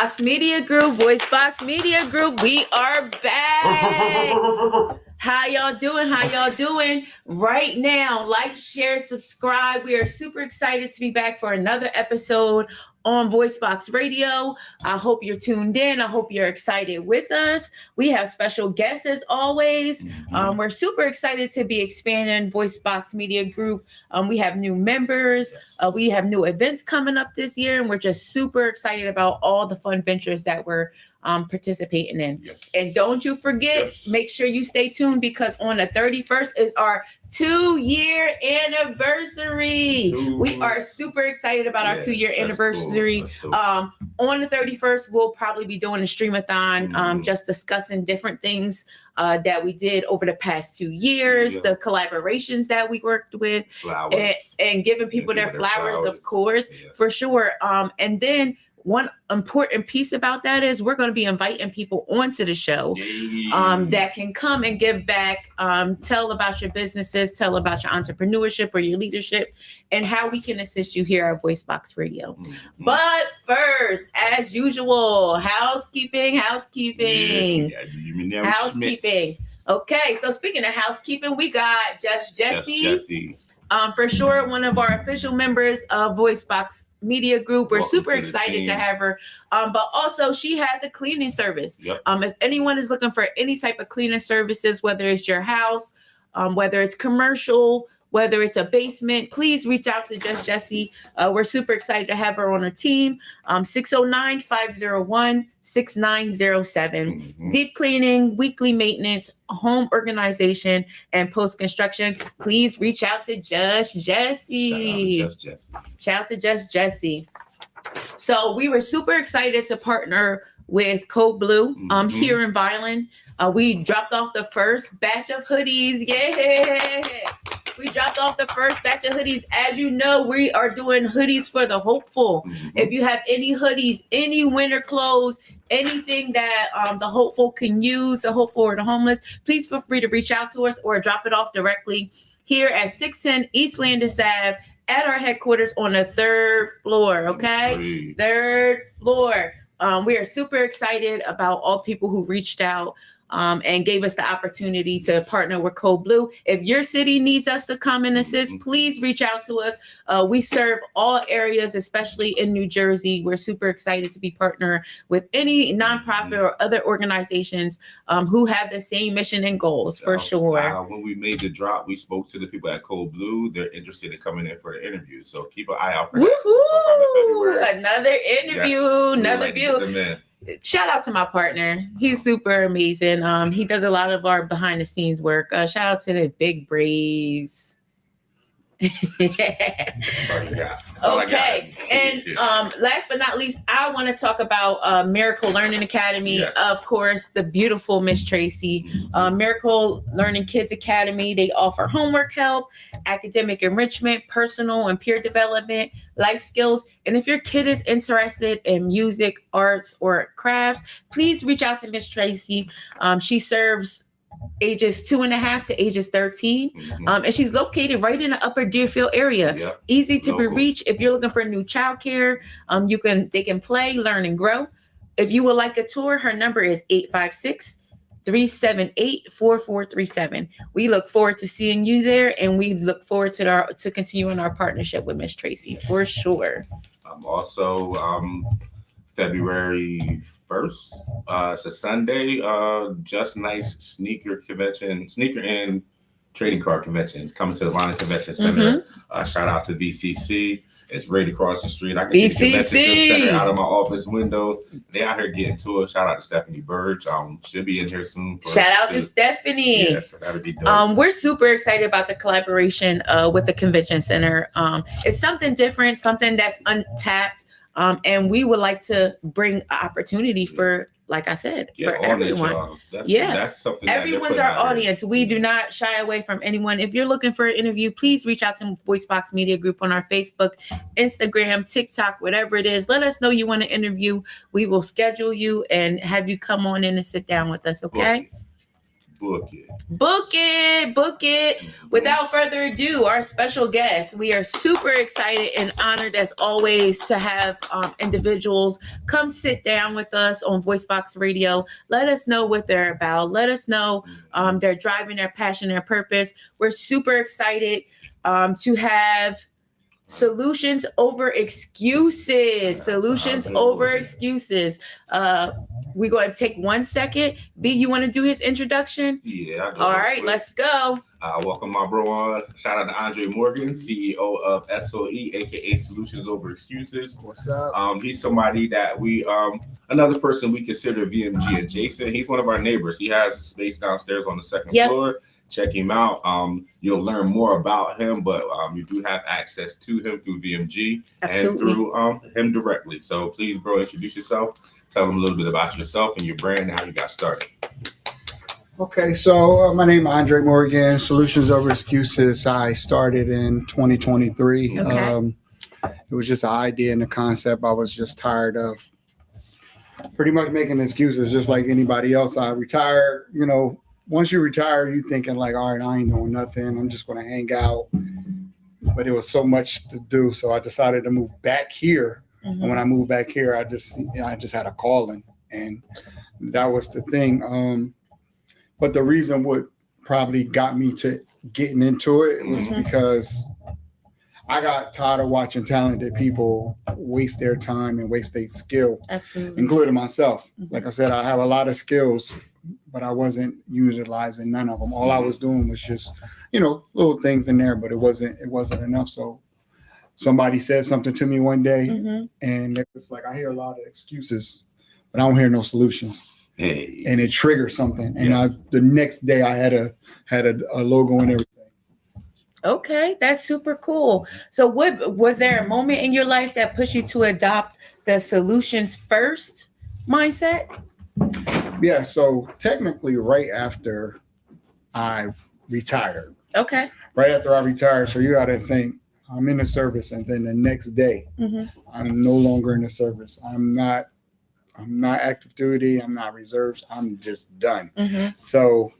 VoiceBox Media Group, VoiceBox Media Group, we are back. How y'all doing? How y'all doing? Right now, like, share, subscribe. We are super excited to be back for another episode on VoiceBox Radio. I hope you're tuned in. I hope you're excited with us. We have special guests as always. We're super excited to be expanding VoiceBox Media Group. We have new members. Yes. We have new events coming up this year, and we're just super excited about all the fun ventures that we're participating in. Yes. And don't you forget, Yes. make sure you stay tuned because on the 31st is our 2-year anniversary. We are super excited about our 2-year anniversary. Cool. On the 31st, we'll probably be doing a stream-a-thon, just discussing different things that we did over the past 2 years, the collaborations that we worked with, and giving people their flowers, of course, for sure. And then one important piece about that is we're going to be inviting people onto the show that can come and give back, tell about your businesses, tell about your entrepreneurship or your leadership, and how we can assist you here at VoiceBox Radio. But first, as usual, housekeeping. Okay, so speaking of housekeeping, we got Just Jessie. For sure, one of our official members of VoiceBox Media Group. We're super excited to have her. But also, she has a cleaning service. If anyone is looking for any type of cleaning services, whether it's your house, whether it's commercial, whether it's a basement, please reach out to Just Jessie. We're super excited to have her on our team. 609-501-6907. Deep cleaning, weekly maintenance, home organization, and post-construction. Please reach out to Just Jessie. Shout out to Just Jessie. So we were super excited to partner with Code Blue here in Violin. We dropped off the first batch of hoodies. Yeah. We dropped off the first batch of hoodies. As you know, we are doing hoodies for the hopeful. If you have any hoodies, any winter clothes, anything that the hopeful can use, the hopeful or the homeless, please feel free to reach out to us or drop it off directly here at 610 East Landis Ave at our headquarters on the 3rd floor, okay? 3rd floor. We are super excited about all the people who reached out and gave us the opportunity to partner with Code Blue. If your city needs us to come and assist, please reach out to us. We serve all areas, especially in New Jersey. We're super excited to be partner with any nonprofit or other organizations who have the same mission and goals, for sure. When we made the drop, we spoke to the people at Code Blue. They're interested in coming in for the interview. So keep an eye out for that. So sometime in February. Another interview, another view. Shout out to my partner. He's super amazing. He does a lot of our behind the scenes work. Shout out to the Big Braze. Okay. And last but not least, I want to talk about Miracle Learning Academy. Of course, the beautiful Miss Tracy. Miracle Learning Kids Academy. They offer homework help, academic enrichment, personal and peer development, life skills. And if your kid is interested in music, arts, or crafts, please reach out to Miss Tracy. She serves ages 2.5 to ages 13. And she's located right in the Upper Deerfield area. Easy to be reached. If you're looking for new childcare, they can play, learn, and grow. If you would like a tour, her number is 856-378-4437. We look forward to seeing you there, and we look forward to continuing our partnership with Miss Tracy for sure. Also, February 1st, it's a Sunday, Just Nice Sneaker and Trading Card Convention. It's coming to the Violin Convention Center. Shout out to VCC. It's right across the street. I can see the convention center out of my office window. They out here getting to it. Shout out to Stephanie Burge. She'll be in here soon. Shout out to Stephanie. Yeah, so that'll be dope. We're super excited about the collaboration with the convention center. It's something different, something that's untapped. And we would like to bring opportunity for, like I said, for everyone. That's something. Everyone's our audience. We do not shy away from anyone. If you're looking for an interview, please reach out to VoiceBox Media Group on our Facebook, Instagram, TikTok, whatever it is. Let us know you want to interview. We will schedule you and have you come on in and sit down with us. Okay. Book it. Book it. Book it. Without further ado, our special guest. We are super excited and honored as always to have individuals come sit down with us on VoiceBox Radio. Let us know what they're about. Let us know their driving, their passion, their purpose. We're super excited to have solutions over excuses. Solutions over excuses. We're going to take 1 second. B, you want to do his introduction? Yeah. All right, let's go. Welcome my bro on. Shout out to Andre Morgan, CEO of SOE, aka Solutions Over Excuses. What's up? He's somebody that we another person we consider VMG adjacent. He's one of our neighbors. He has a space downstairs on the second floor. Check him out. You'll learn more about him, but you do have access to him through VMG and through him directly. So please, bro, introduce yourself. Tell them a little bit about yourself and your brand and how you got started. Okay, so my name is Andre Morgan, Solutions Over Excuses. I started in 2023. Okay. It was just an idea and a concept. I was just tired of pretty much making excuses just like anybody else. I retired, once you retire, you thinking like, all right, I ain't doing nothing. I'm just going to hang out. But it was so much to do. So I decided to move back here. Mm-hmm. And when I moved back here, I just had a calling. And that was the thing. But the reason what probably got me to getting into it was because I got tired of watching talented people waste their time and waste their skill. Absolutely. Including myself. Mm-hmm. Like I said, I have a lot of skills, but I wasn't utilizing none of them. All I was doing was just, little things in there, but it wasn't enough. So somebody said something to me one day, and it was like, I hear a lot of excuses, but I don't hear no solutions. Hey. And it triggered something. And the next day I had a logo and everything. Okay, that's super cool. So what was there a moment in your life that pushed you to adopt the solutions first mindset? Yeah, so technically right after I retired. Okay. Right after I retired. So you got to think, I'm in the service, and then the next day I'm no longer in the service. I'm not active duty. I'm not reserves. I'm just done. So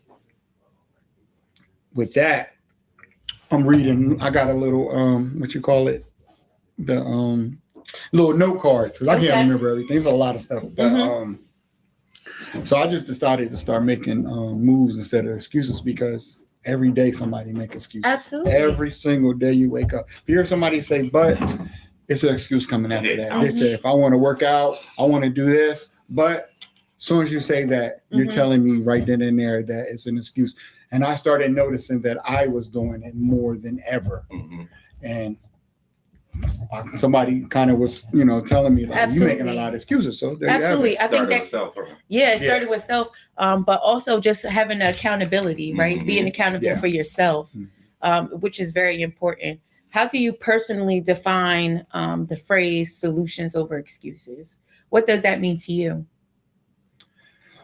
with that, I'm reading. I got a little, the little note cards, because I can't remember everything. There's a lot of stuff. But, so I just decided to start making moves instead of excuses, because every day somebody make excuses. Absolutely. Every single day you wake up. If you hear somebody say, but, it's an excuse coming after that. They say, if I want to work out, I want to do this. But as soon as you say that, you're telling me right then and there that it's an excuse. And I started noticing that I was doing it more than ever. And somebody kind of was, telling me, like, you're making a lot of excuses. So there absolutely. You have I think that it started with self, but also just having accountability, right? Being accountable for yourself, which is very important. How do you personally define the phrase solutions over excuses? What does that mean to you?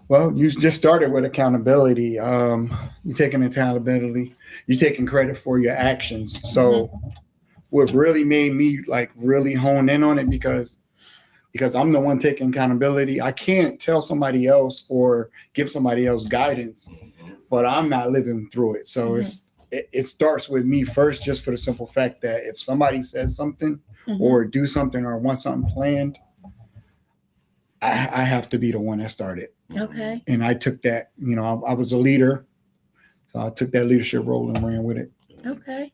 Well, you just started with accountability. You're taking accountability. You're taking credit for your actions. So what really made me like really hone in on it, because I'm the one taking accountability. I can't tell somebody else or give somebody else guidance, but I'm not living through it. So it starts with me first, just for the simple fact that if somebody says something or do something or want something planned, I have to be the one that started. Okay. And I took that, I was a leader. So I took that leadership role and ran with it. Okay.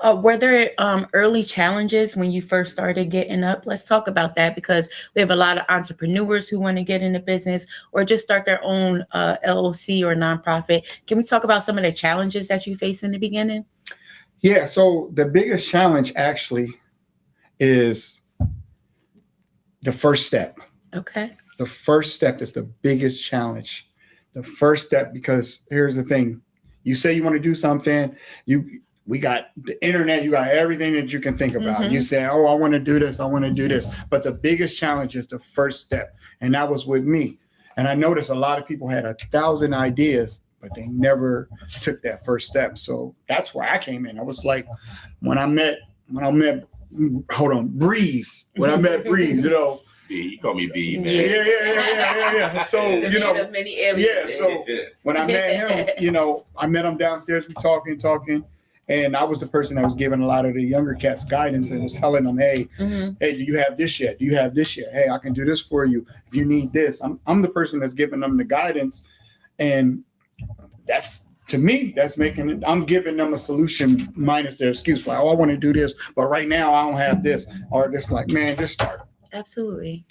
Were there early challenges when you first started getting up? Let's talk about that, because we have a lot of entrepreneurs who want to get into business or just start their own LLC or nonprofit. Can we talk about some of the challenges that you faced in the beginning? Yeah. So the biggest challenge actually is the first step. Okay. The first step is the biggest challenge. The first step, because here's the thing. You say you want to do something, we got the internet, you got everything that you can think about. You say, oh, I want to do this, I want to do this. But the biggest challenge is the first step. And that was with me. And I noticed a lot of people had 1,000 ideas, but they never took that first step. So that's where I came in. I was like, when I met Breeze, B. You call me B, man. Yeah. So, The you know, man of many aliases. so when I met him, you know, I met him downstairs, we talking, and I was the person that was giving a lot of the younger cats guidance and was telling them, hey, hey, do you have this yet? Do you have this yet? Hey, I can do this for you if you need this. I'm the person that's giving them the guidance, and that's, to me, that's making it, I'm giving them a solution minus their excuse, like, oh, I want to do this, but right now I don't have this, or just like, man, just start. Absolutely.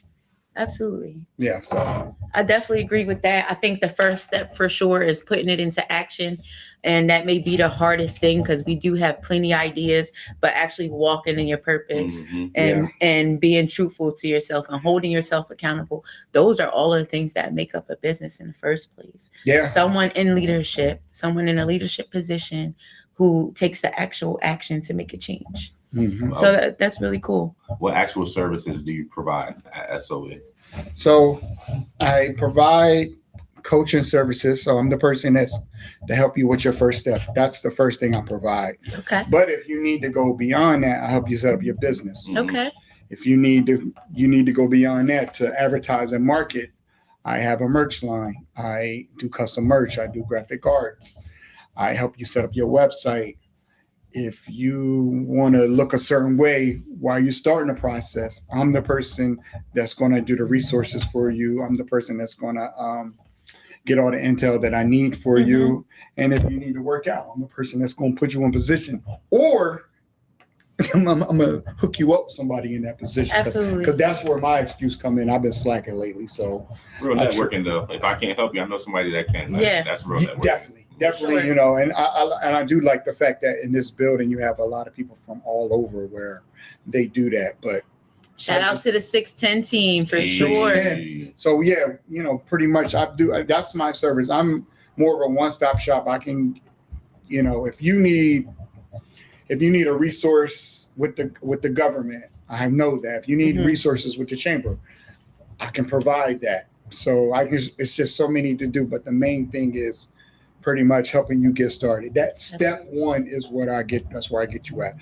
Yeah, so I definitely agree with that. I think the first step for sure is putting it into action. And that may be the hardest thing because we do have plenty of ideas, but actually walking in your purpose and being truthful to yourself and holding yourself accountable. Those are all of the things that make up a business in the first place. Yeah. Someone in leadership, someone in a leadership position who takes the actual action to make a change. So that's really cool. What actual services do you provide at SOE? So I provide coaching services. So I'm the person that's to help you with your first step. That's the first thing I provide. Okay. But if you need to go beyond that, I help you set up your business. Okay. If you need to go beyond that to advertise and market, I have a merch line. I do custom merch. I do graphic arts. I help you set up your website. If you want to look a certain way while you're starting the process, I'm the person that's going to do the resources for you. I'm the person that's going to get all the intel that I need for you. And if you need to work out, I'm the person that's going to put you in position. Or I'm going to hook you up with somebody in that position. Absolutely. Because that's where my excuse come in. I've been slacking lately. So real networking, though. If I can't help you, I know somebody that can. That's real networking. Definitely, Sure. you know, and I do like the fact that in this building you have a lot of people from all over where they do that. But shout out to the 610 team for sure. 610. So yeah, you know, pretty much that's my service. I'm more of a one-stop shop. I can, you know, if you need a resource with the government, I know that. If you need resources with the chamber, I can provide that. So it's just so many to do, but the main thing is pretty much helping you get started. That step one is what that's where I get you at.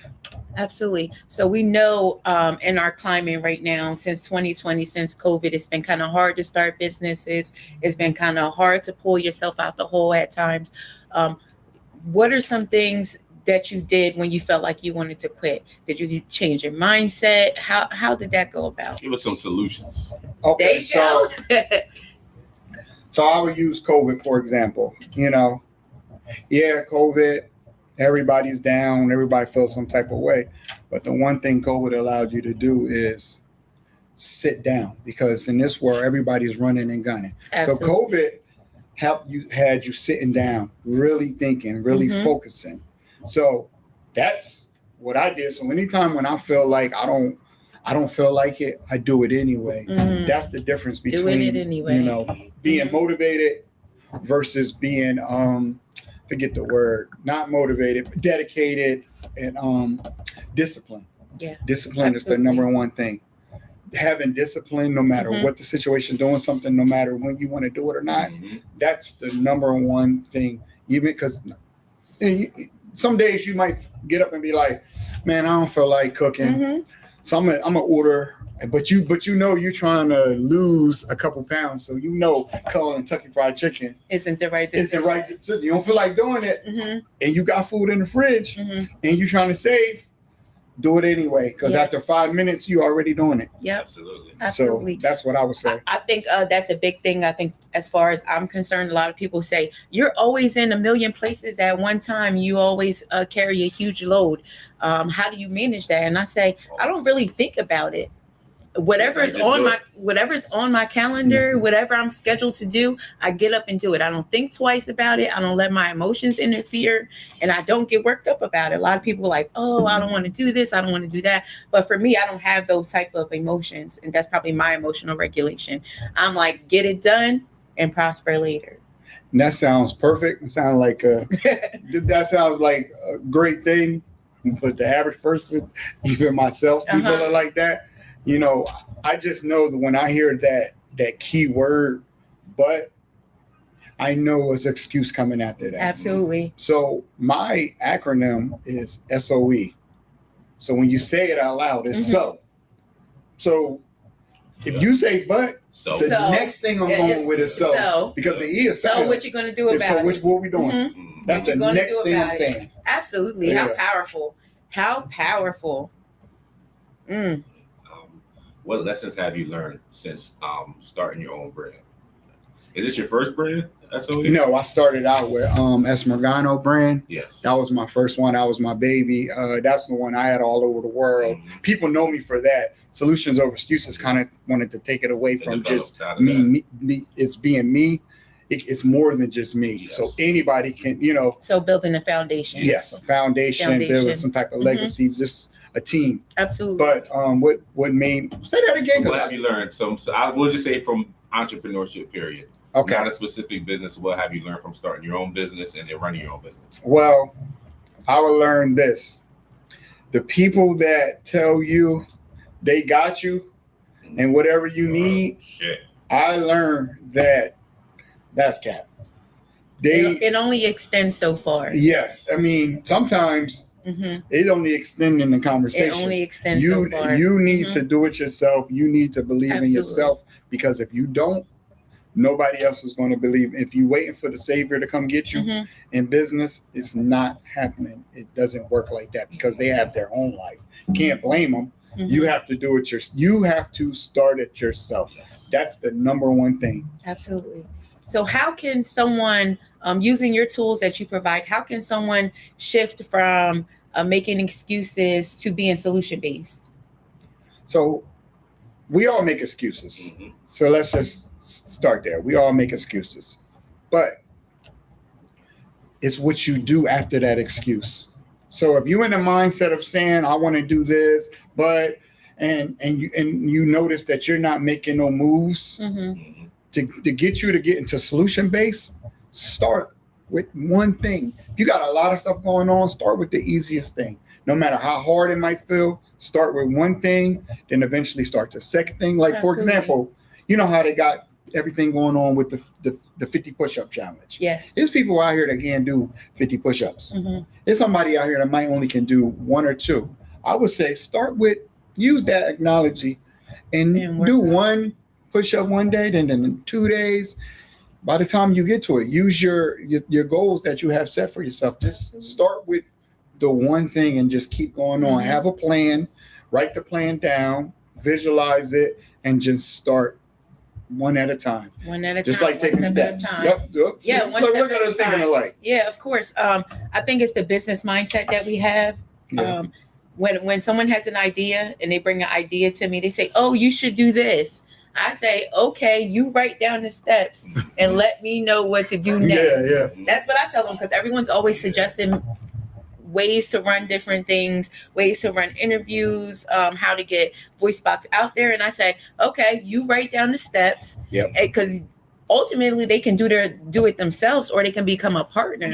Absolutely. So we know in our climate right now, since 2020, since COVID, it's been kind of hard to start businesses. It's been kind of hard to pull yourself out the hole at times. What are some things that you did when you felt like you wanted to quit? Did you change your mindset? How did that go about? Give us some solutions. Okay, There you go. So I would use COVID, for example. You know, yeah, COVID, everybody's down, everybody feels some type of way. But the one thing COVID allowed you to do is sit down, because in this world, everybody's running and gunning. Absolutely. So COVID had you sitting down, really thinking, really focusing. So that's what I did. So anytime when I feel like I don't feel like it, I do it anyway. That's the difference between doing it anyway. You know, being motivated versus being forget the word, not motivated, but dedicated and disciplined. Yeah. Discipline is the number one thing. Having discipline, no matter what the situation, doing something, no matter when you want to do it or not, that's the number one thing. Even because some days you might get up and be like, man, I don't feel like cooking. So I'm gonna order, but you know you're trying to lose a couple pounds, so you know Kentucky Fried Chicken isn't the right decision. You don't feel like doing it, and you got food in the fridge, and you're trying to save. Do it anyway, because after 5 minutes, you already doing it. Yep. Absolutely. So that's what I would say. I think that's a big thing. I think as far as I'm concerned, a lot of people say, you're always in a million places at one time. You always carry a huge load. How do you manage that? And I say, I don't really think about it. Whatever's on my calendar, whatever I'm scheduled to do, I get up and do it. I don't think twice about it. I don't let my emotions interfere, and I don't get worked up about it. A lot of people are like, oh, I don't want to do this, I don't want to do that. But for me, I don't have those type of emotions, and that's probably my emotional regulation. I'm like, get it done and prosper later. And that sounds perfect. It sounds like that sounds like a great thing. But the average person, even myself, be feeling like that. You know, I just know that when I hear that key word, but I know it's excuse coming after that. Absolutely. So my acronym is SOE. So when you say it out loud, it's so. So If you say but, the next thing I'm going with is so. Because it is so. What you gonna do about it? What we doing? Mm-hmm. That's the next thing I'm saying. Absolutely. Yeah. How powerful. How powerful. What lessons have you learned since starting your own brand? Is this your first brand? SOE? No, I started out with Esmergano brand. Yes. That was my first one. That was my baby. That's the one I had all over the world. Mm-hmm. People know me for that. Solutions Over Excuses kind of wanted to take it away from just me. It's being me. It's more than just me. Yes. So anybody can, So building a foundation. Yes, a foundation. Building some type of legacy. Just a team. Absolutely. But what made, say that again. What have you learned? So I will just say from entrepreneurship period. Okay. Not a specific business. What have you learned from starting your own business and then running your own business? Well, I will learn this. The people that tell you they got you and whatever you need, I learned that's cap. It only extends so far. Yes. I mean, sometimes it only extends in the conversation. It only extends so far. You need to do it yourself. You need to believe in yourself, because if you don't, nobody else is going to believe. If you're waiting for the savior to come get you in business, it's not happening. It doesn't work like that, because they have their own life. You can't blame them. You have to do it yourself. You have to start it yourself. Yes. That's the number one thing. Absolutely. So how can someone, using your tools that you provide, how can someone shift from making excuses to being solution-based? So we all make excuses. So let's just start there. We all make excuses, but it's what you do after that excuse. So if you're in the mindset of saying, I want to do this, but and you notice that you're not making no moves to get you to get into solution base, start with one thing. If you got a lot of stuff going on, start with the easiest thing. No matter how hard it might feel, start with one thing, then eventually start the second thing. Like, for example, you know how they got everything going on with the 50 push-up challenge. Yes. There's people out here that can't do 50 push-ups. There's somebody out here that might only can do 1 or 2. I would say use that technology and do 1 push-up one day, then in 2 days. By the time you get to it, use your goals that you have set for yourself. Just start with the one thing and just keep going on. Have a plan, write the plan down, visualize it, and just start one at a time. One at a time. Just like taking steps. Yep. Yeah. Look at us thinking alike. Yeah, of course. I think it's the business mindset that we have. Yeah. When someone has an idea and they bring an idea to me, they say, "Oh, you should do this." I say, okay, you write down the steps and let me know what to do next. Yeah. That's what I tell them, because everyone's always suggesting ways to run different things, ways to run interviews, how to get VoiceBox out there. And I say, okay, you write down the steps, because ultimately they can do it themselves, or they can become a partner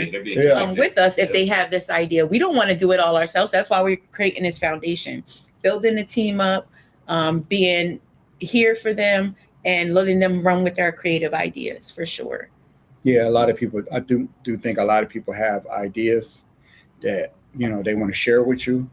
with us if they have this idea. We don't want to do it all ourselves. That's why we're creating this foundation, building a team up, being here for them and letting them run with their creative ideas, for sure. Yeah, a lot of people, I do think a lot of people have ideas that, they want to share with you.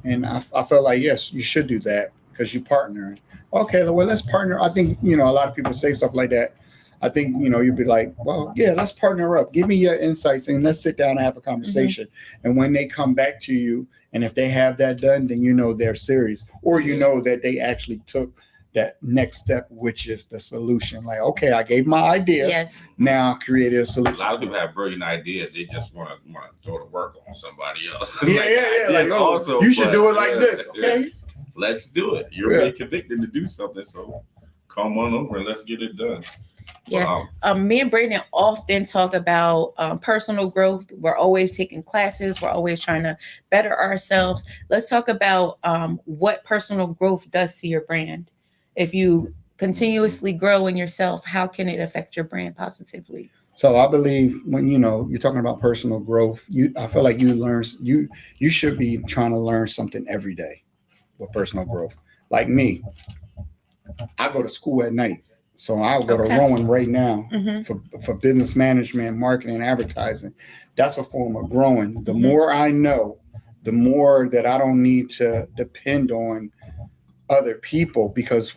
And I felt like, yes, you should do that, because you partner. Okay, well, let's partner. I think, a lot of people say stuff like that. I think, you'd be like, well, yeah, let's partner up. Give me your insights and let's sit down and have a conversation. And when they come back to you, and if they have that done, then they're serious, or that they actually took that next step, which is the solution. Like, okay, I gave my idea. Yes. Now I created a solution. A lot of people have brilliant ideas. They just want to throw the work on somebody else. Like, you should do it like this. Okay. Yeah. Let's do it. You're really convicted to do something. So come on over and let's get it done. Yeah. Me and Brandon often talk about personal growth. We're always taking classes. We're always trying to better ourselves. Let's talk about what personal growth does to your brand. If you continuously grow in yourself, how can it affect your brand positively? So I believe when you're talking about personal growth, I feel like you should be trying to learn something every day with personal growth. Like me, I go to school at night, so I'll go to rowing right now for business management, marketing, and advertising. That's a form of growing. The more I know, the more that I don't need to depend on other people, because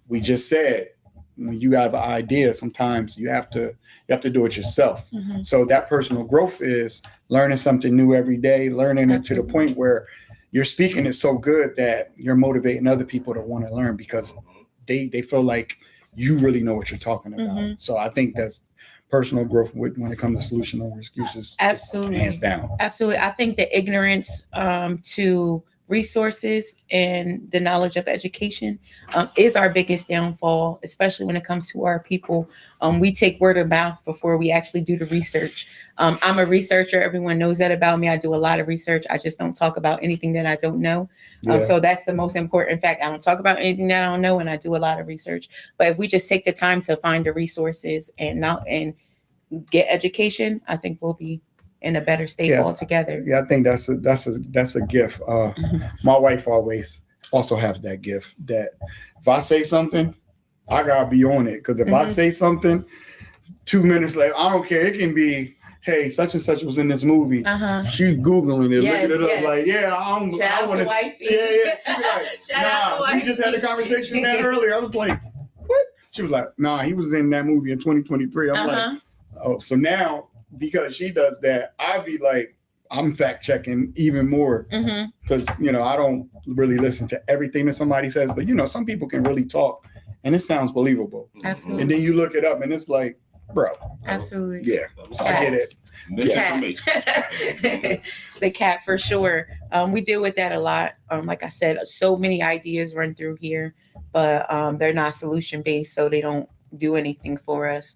we just said, when you have an idea, sometimes you have to do it yourself. So that personal growth is learning something new every day, learning it to the point where you're speaking it so good that you're motivating other people to want to learn because they feel like you really know what you're talking about. So I think that's personal growth when it comes to solution over excuses. Absolutely. Hands down. Absolutely. I think the ignorance to resources and the knowledge of education is our biggest downfall, especially when it comes to our people. We take word of mouth before we actually do the research. I'm a researcher. Everyone knows that about me. I do a lot of research. I just don't talk about anything that I don't know. So that's the most important fact. I don't talk about anything that I don't know, and I do a lot of research. But if we just take the time to find the resources and get education, I think we'll be in a better state altogether. Yeah, I think that's a gift. My wife always also has that gift that if I say something, I gotta be on it. Because if I say something 2 minutes later, I don't care. It can be, hey, such and such was in this movie. She's Googling it, looking it up, like, I want to. Yeah. She's like, nah, we just had a conversation that earlier. I was like, what? She was like, nah, he was in that movie in 2023. I'm like, oh, so now because she does that, I'd be like, I'm fact checking even more because I don't really listen to everything that somebody says, but some people can really talk and it sounds believable. Absolutely. And then you look it up and it's like, bro. Absolutely. Yeah. So I get it. Misinformation. The cat for sure. We deal with that a lot. Like I said, so many ideas run through here, but they're not solution based, so they don't do anything for us.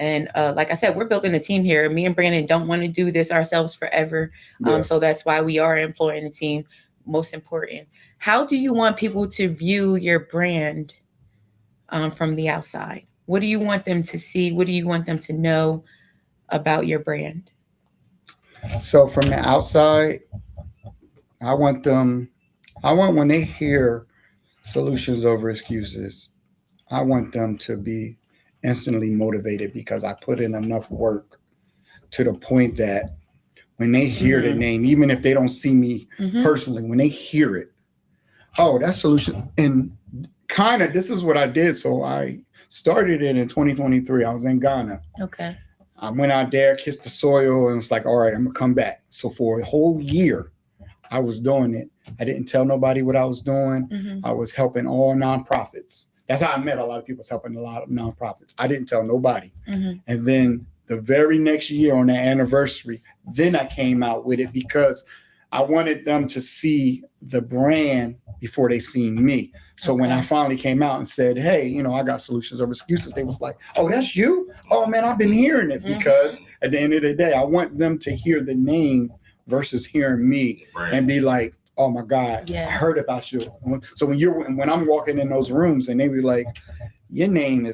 And like I said, we're building a team here. Me and Brandon don't want to do this ourselves forever. So that's why we are employing a team. Most important. How do you want people to view your brand from the outside? What do you want them to see? What do you want them to know about your brand? So from the outside, I want when they hear solutions over excuses, I want them to be instantly motivated because I put in enough work to the point that when they hear the name, even if they don't see me personally, when they hear it, oh, that's solution. And kind of, this is what I did. So I started it in 2023. I was in Ghana. Okay. I went out there, kissed the soil, and it's like, all right, I'm gonna come back. So for a whole year, I was doing it. I didn't tell nobody what I was doing. I was helping all nonprofits. That's how I met a lot of people. I was helping a lot of nonprofits. I didn't tell nobody. And then the very next year on that anniversary, then I came out with it because I wanted them to see the brand before they seen me. So when I finally came out and said, hey, I got solutions over excuses, they was like, oh, that's you? Oh, man, I've been hearing it. Because at the end of the day, I want them to hear the name versus hearing me and be like, oh my God, I heard about you. So when I'm walking in those rooms and they be like, your brand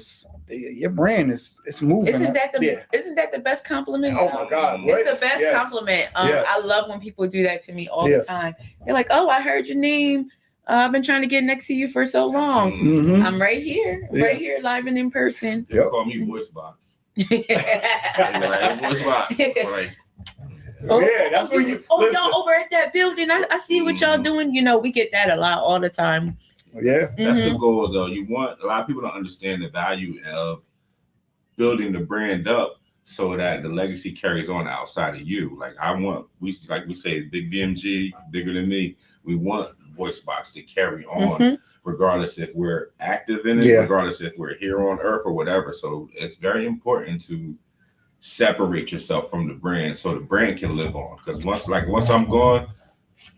is moving. Isn't that the best compliment? Oh my God. It's the best compliment. I love when people do that to me all the time. They're like, oh, I heard your name. I've been trying to get next to you for so long. I'm right here, live and in person. They call me VoiceBox. VoiceBox. Like, that's what you. Oh, y'all over at that building. I see what y'all doing. We get that a lot all the time. Yeah, that's the goal, though. You want a lot of people to understand the value of building the brand up so that the legacy carries on outside of you. Like we say, big BMG, bigger than me. We want VoiceBox to carry on, regardless if we're active in it, regardless if we're here on Earth or whatever. So it's very important to separate yourself from the brand so the brand can live on. Because once I'm gone,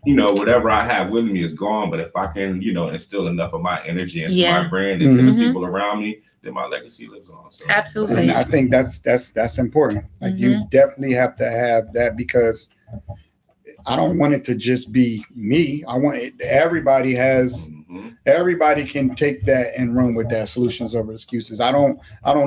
whatever I have with me is gone. But if I can, instill enough of my energy into my brand, into the people around me, then my legacy lives on. So absolutely. And I think that's important. Like you definitely have to have that because I don't want it to just be me. I want it. Everybody can take that and run with that. Solutions over excuses. I don't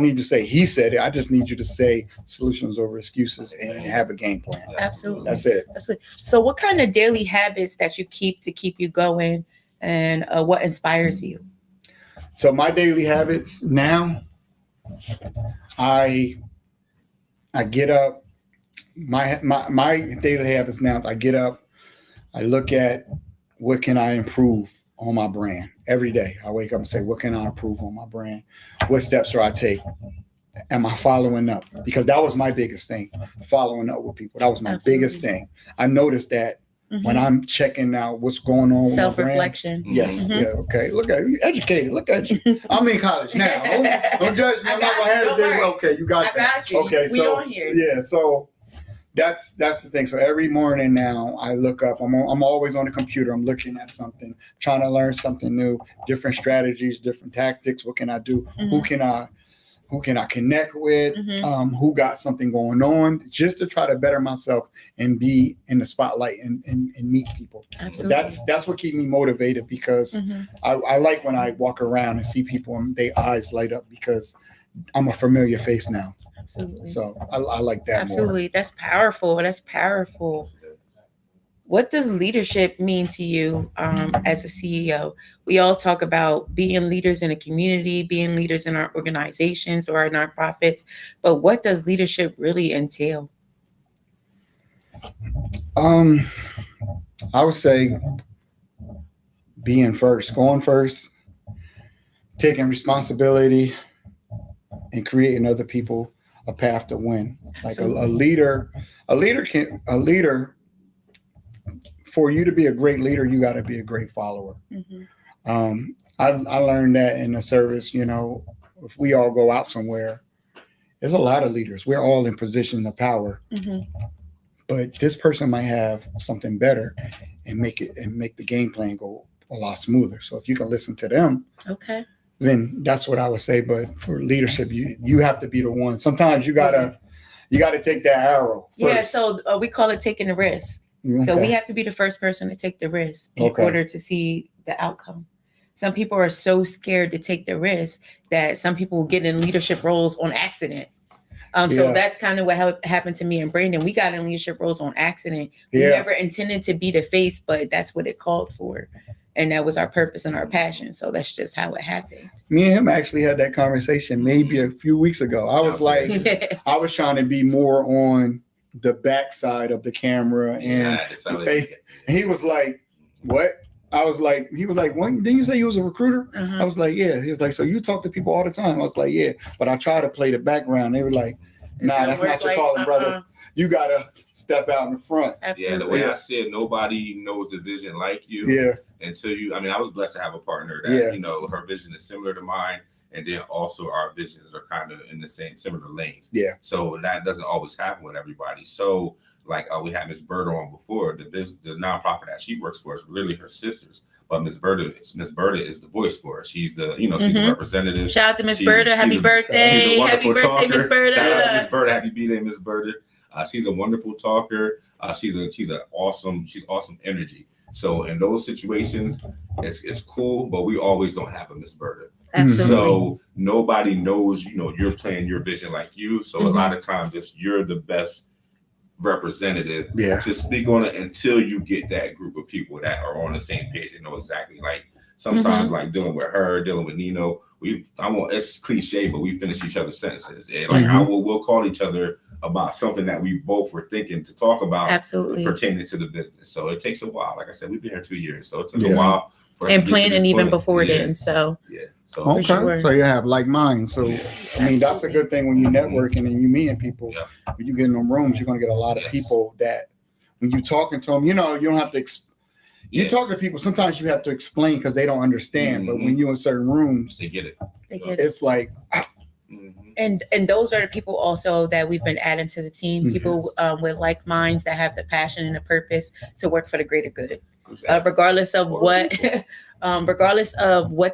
need to say he said it. I just need you to say solutions over excuses and have a game plan. Absolutely. That's it. Absolutely. So what kind of daily habits that you keep to keep you going and what inspires you? So my daily habits now, I get up. My daily habits now is I get up, I look at what can I improve on my brand every day. I wake up and say, what can I improve on my brand? What steps do I take? Am I following up? Because that was my biggest thing, following up with people. That was my biggest thing. I noticed that when I'm checking out what's going on with my brand. Self-reflection. Yes. Yeah. Okay. Look at you, educated. Look at you. I'm in college now. Don't judge me. I'm not gonna have to do. Okay, you got that. I got you. Okay. We on here. Yeah. So that's the thing. So every morning now I look up. I'm always on the computer. I'm looking at something, trying to learn something new, different strategies, different tactics. What can I do? Who can I connect with? Who got something going on, just to try to better myself and be in the spotlight and meet people. Absolutely. So that's what keeps me motivated, because I like when I walk around and see people and their eyes light up, because I'm a familiar face now. Absolutely. So I like that. Absolutely. More. That's powerful. That's powerful. What does leadership mean to you as a CEO? We all talk about being leaders in a community, being leaders in our organizations or our nonprofits, but what does leadership really entail? I would say being first, going first, taking responsibility, and creating other people a path to win. Like a leader, for you to be a great leader, you got to be a great follower. I learned that in the service. If we all go out somewhere, there's a lot of leaders. We're all in position of power, but this person might have something better and make the game plan go a lot smoother. So if you can listen to them, then that's what I would say. But for leadership, you have to be the one. Sometimes you gotta take that arrow first. Yeah. So we call it taking the risk. Okay. So we have to be the first person to take the risk in order to see the outcome. Some people are so scared to take the risk that some people will get in leadership roles on accident. So that's kind of what happened to me and Brandon. We got in leadership roles on accident. We never intended to be the face, but that's what it called for. And that was our purpose and our passion. So that's just how it happened. Me and him actually had that conversation maybe a few weeks ago. I was like, I was trying to be more on the backside of the camera, and he was like, what? I was like, he was like, when didn't you say you was a recruiter? I was like, yeah. He was like, so you talk to people all the time? I was like, yeah, but I try to play the background. They were like, nah, that's not your calling, brother. You gotta step out in the front. Absolutely. Yeah, the way I said, nobody knows the vision like you. Yeah. Until you, I was blessed to have a partner that, her vision is similar to mine. And then also our visions are kind of in the similar lanes. Yeah. So that doesn't always happen with everybody. So like we had Miss Berta on before. The nonprofit that she works for is literally her sisters. But Miss Berta is the voice for her. She's the, she's the representative. Shout out to Miss Berta. Happy birthday. She's a wonderful Happy birthday, Miss Berta. Shout out to Miss Berta. Happy birthday, Miss Berta. She's a wonderful talker. She's awesome energy. So in those situations, it's cool, but we always don't have a Miss Berta. Absolutely. So nobody knows, you're playing your vision like you. So a lot of times you're the best representative to speak on it until you get that group of people that are on the same page and know exactly. Like sometimes like dealing with her, dealing with Nino, it's cliche, but we finish each other's sentences. And like we'll call each other about something that we both were thinking to talk about pertaining to the business. So it takes a while. Like I said, we've been here 2 years. So it took a while. And planning even before then. So So okay. Sure. So you have like mind. So that's a good thing when you're networking and you meeting people. When you get in them rooms, you're gonna get a lot of people that when you're talking to them, you don't have to you talk to people, sometimes you have to explain because they don't understand. But when you're in certain rooms, they get it. It's like And those are the people also that we've been adding to the team, people with like minds that have the passion and the purpose to work for the greater good, regardless of what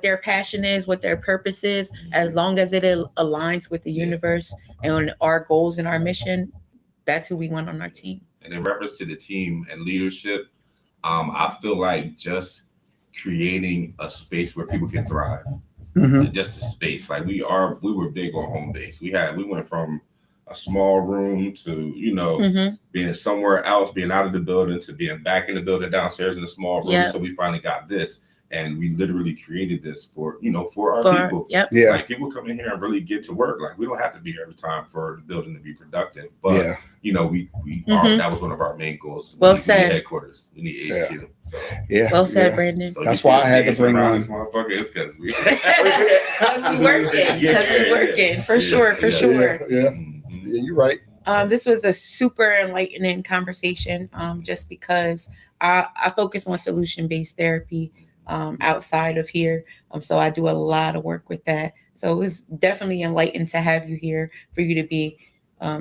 their passion is, what their purpose is, as long as it aligns with the universe and our goals and our mission, that's who we want on our team. And in reference to the team and leadership, I feel like just creating a space where people can thrive. Just a space. Like we were big on home base. We went from a small room to, being somewhere else, being out of the building, to being back in the building downstairs in a small room. So we finally got this. And we literally created this for our people. Yep. Yeah. Like people come in here and really get to work. Like we don't have to be here every time for the building to be productive. But we that was one of our main goals. Well said. We need said. headquarters. We need HQ. So Well said, Brandon. so that's why I had to bring one. Motherfuckers, because we working for sure. Yeah, you're right. This was a super enlightening conversation. Just because I focus on solution-based therapy outside of here, so I do a lot of work with that. So it was definitely enlightening to have you here. For you to be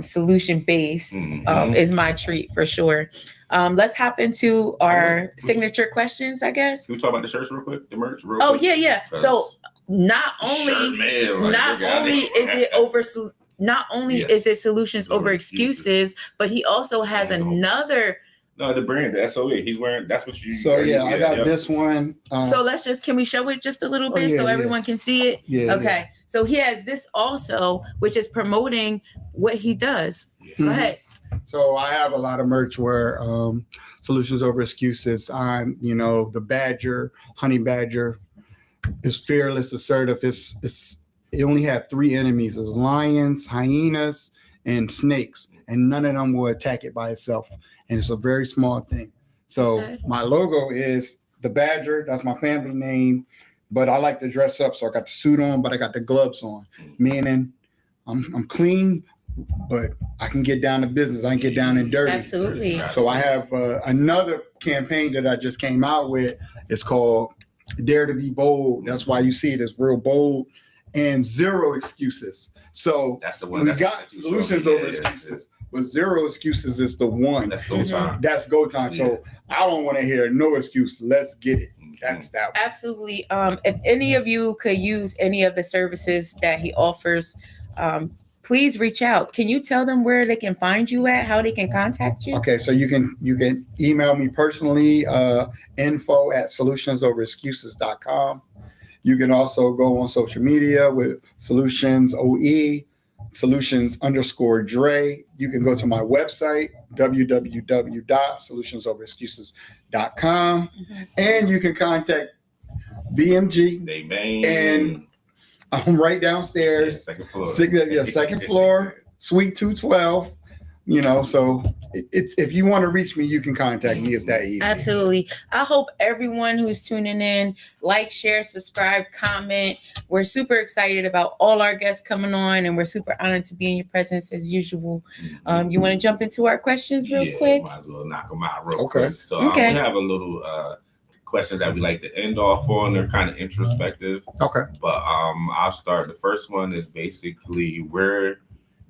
solution-based is my treat for sure. Let's hop into our signature questions, I guess. Can we talk about the shirts real quick? The merch real quick? Yeah. So not only is it solutions over excuses, but he also has another. No, the brand, the SOE. He's wearing. That's what you. So I got this one. So can we show it just a little bit so everyone can see it? Yeah. Okay. Yeah. So he has this also, which is promoting what he does. Go ahead. So I have a lot of merch where solutions over excuses. I'm, the badger, honey badger, is fearless, assertive. It only had 3 enemies: it's lions, hyenas, and snakes, and none of them will attack it by itself. And it's a very small thing. So my logo is the badger. That's my family name. But I like to dress up, so I got the suit on, but I got the gloves on, meaning I'm clean, but I can get down to business. I can get down and dirty. Absolutely. So I have another campaign that I just came out with. It's called Dare to Be Bold. That's why you see it as real bold and 0 excuses. So that's the one. We got solutions over excuses, but 0 excuses is the one. That's go time. That's go time. Yeah. So I don't want to hear no excuse. Let's get it. That's that one. Absolutely. If any of you could use any of the services that he offers, please reach out. Can you tell them where they can find you at, how they can contact you? Okay, so you can email me personally, info@solutionsoverexcuses.com. You can also go on social media with Solutions OE, Solutions_Dre. You can go to my website, www.solutionsoverexcuses.com. And you can contact BMG. And I'm right downstairs. Second floor. Second floor, suite 212. So it's if you want to reach me, you can contact me. It's that easy. Absolutely. I hope everyone who's tuning in, like, share, subscribe, comment. We're super excited about all our guests coming on, and we're super honored to be in your presence as usual. You want to jump into our questions real quick? Might as well knock them out real quick. So we have a little questions that we like to end off on. They're kind of introspective. Okay. But I'll start. The first one is basically, where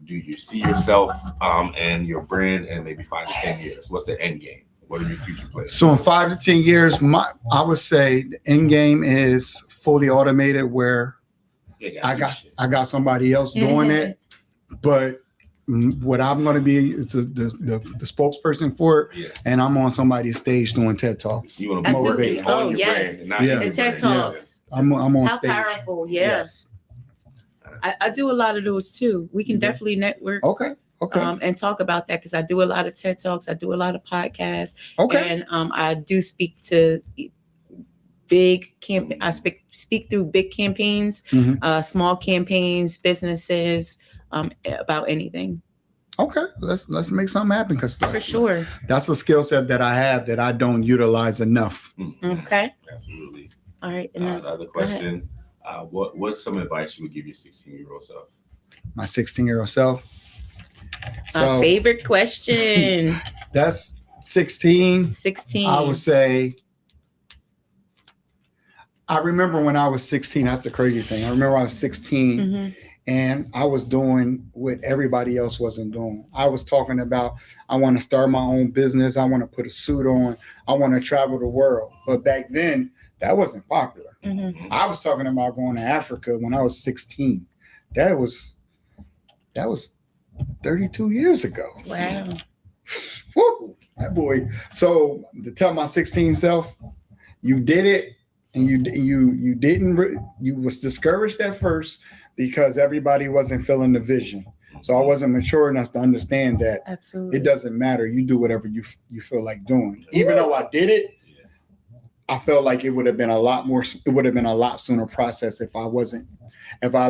do you see yourself and your brand in maybe 5 to 10 years? What's the end game? What are your future plans? So in 5 to 10 years, I would say the end game is fully automated, where I got somebody else doing it, but what I'm going to be is the spokesperson for it, and I'm on somebody's stage doing TED Talks. You want to motivate? Oh yes, the TED Talks. I'm on How stage. How powerful! Yes. I do a lot of those too. We can definitely network. Okay. And talk about that, because I do a lot of TED Talks. I do a lot of podcasts. Okay. And I do speak to big I speak through big campaigns, small campaigns, businesses, about anything. Okay, let's make something happen, because for sure, that's a skill set that I have that I don't utilize enough. Okay. Absolutely. All right. And the other question. What's some advice you would give your 16-year-old self? My 16-year-old self. My favorite question. That's 16. 16. I would say. I remember when I was 16. That's the crazy thing. I remember I was 16, and I was doing what everybody else wasn't doing. I was talking about, I want to start my own business. I want to put a suit on. I want to travel the world. But back then, that wasn't popular. I was talking about going to Africa when I was 16. That was 32 years ago. Wow. Woo, that boy. So to tell my 16 self, you did it, and you didn't. You was discouraged at first because everybody wasn't feeling the vision. So I wasn't mature enough to understand that. Absolutely. It doesn't matter. You do whatever you feel like doing. Even though I did it, I felt like it would have been a lot sooner process if I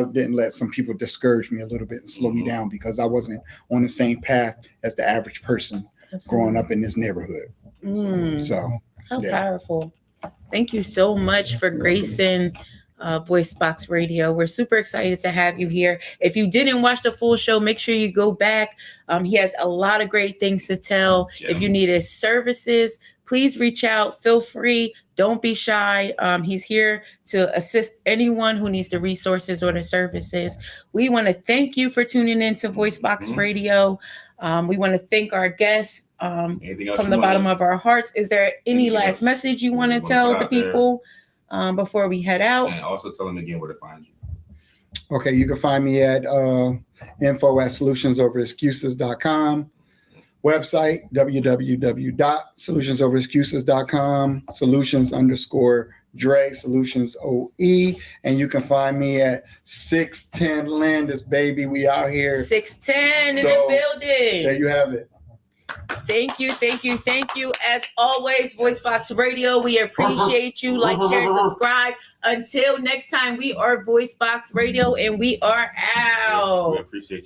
didn't let some people discourage me a little bit and slow me down, because I wasn't on the same path as the average person growing up in this neighborhood. So how powerful. Thank you so much for gracing VoiceBox Radio. We're super excited to have you here. If you didn't watch the full show, make sure you go back. He has a lot of great things to tell. If you need his services, please reach out. Feel free. Don't be shy. He's here to assist anyone who needs the resources or the services. We want to thank you for tuning in to VoiceBox Radio. We want to thank our guests from the bottom of our hearts. Is there any last message you want to tell the people before we head out? And also tell them again where to find you. Okay, you can find me at info@solutionsoverexcuses.com. Website, www.solutionsoverexcuses.com, solutions_Dre, solutions OE. And you can find me at 610 Landis, baby. We out here. 610 in the building. There you have it. Thank you. As always, VoiceBox Radio, we appreciate you. Like, share, and subscribe. Until next time, we are VoiceBox Radio, and we are out. We appreciate you.